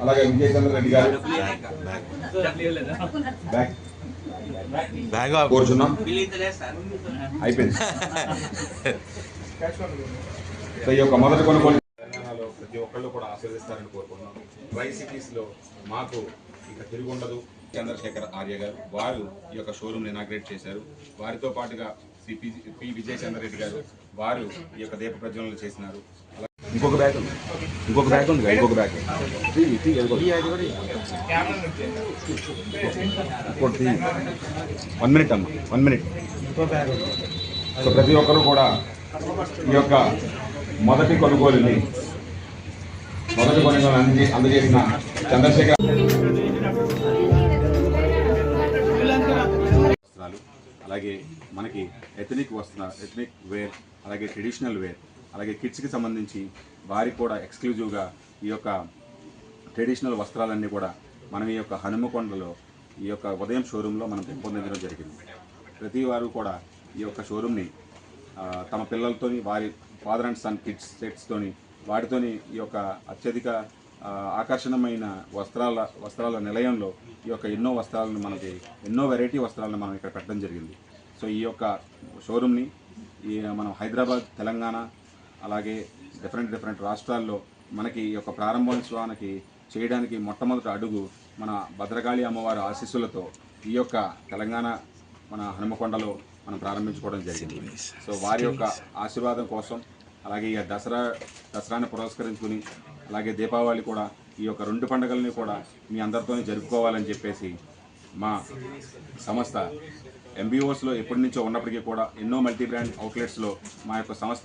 అలాగే విజయచంద్ర రెడ్డి గారు కోరుచున్నాం. అయిపోయింది. సో ఈ యొక్క మొదటి కొనుగోలు తెలంగాణలో ప్రతి ఒక్కళ్ళు కూడా ఆశీర్వదిస్తారని కోరుకుంటున్నాం. ట్రై సిటీస్లో మాకు ఇక తిరిగి ఉండదు. చంద్రశేఖర్ ఆర్య గారు వారు ఈ యొక్క షోరూమ్ ఇనాగ్రేట్ చేశారు. వారితో పాటుగా శ్రీ పి విజయచంద్ర రెడ్డి గారు వారు ఈ యొక్క దీప ప్రజ్వలనలు చేసినారు. ఇంకొక బ్యాగ్ ఉంది, ఇంకొక బ్యాగ్ ఉంది, ఇంకొక బ్యాగ్ 1 minute అమ్మా, 1 minute. సో ప్రతి ఒక్కరూ కూడా ఈ యొక్క మొదటి కొనుగోలుని అందజేసిన చంద్రశేఖర్ వస్త్రాలు, అలాగే మనకి ఎథనిక్ వేర్, అలాగే ట్రెడిషనల్ వేర్, అలాగే కిడ్స్కి సంబంధించి వారికి కూడా ఎక్స్క్లూజివ్గా ఈ యొక్క ట్రెడిషనల్ వస్త్రాలన్నీ కూడా మనం ఈ యొక్క హనుమకొండలో ఈ యొక్క ఉదయం షోరూంలో మనం పెంపొందించడం జరిగింది. ప్రతి వారు కూడా ఈ యొక్క షోరూమ్ని తమ పిల్లలతోని, వారి ఫాదర్ అండ్ సన్ కిడ్స్ సెట్స్తోని, వాటితోని ఈ యొక్క అత్యధిక ఆకర్షణమైన వస్త్రాల నిలయంలో ఈ యొక్క ఎన్నో వెరైటీ వస్త్రాలను మనం ఇక్కడ పెట్టడం జరిగింది. సో ఈ యొక్క షోరూమ్ని మనం హైదరాబాద్, తెలంగాణ, అలాగే డిఫరెంట్ రాష్ట్రాల్లో మనకి ఈ యొక్క ప్రారంభోత్సవానికి చేయడానికి మొట్టమొదటి అడుగు మన భద్రకాళి అమ్మవారి ఆశీస్సులతో ఈ యొక్క తెలంగాణ మన హనుమకొండలో మనం ప్రారంభించుకోవడం జరిగింది. సో వారి యొక్క ఆశీర్వాదం కోసం, అలాగే ఈ దసరాని పురస్కరించుకుని, అలాగే దీపావళి కూడా, ఈ యొక్క 2 పండుగలని కూడా మీ అందరితోనే జరుపుకోవాలని చెప్పేసి మా సంస్థ MBOస్లో ఎప్పటి నుంచో ఉన్నప్పటికీ కూడా ఎన్నో మల్టీ బ్రాండ్ అవుట్లెట్స్లో మా యొక్క సంస్థ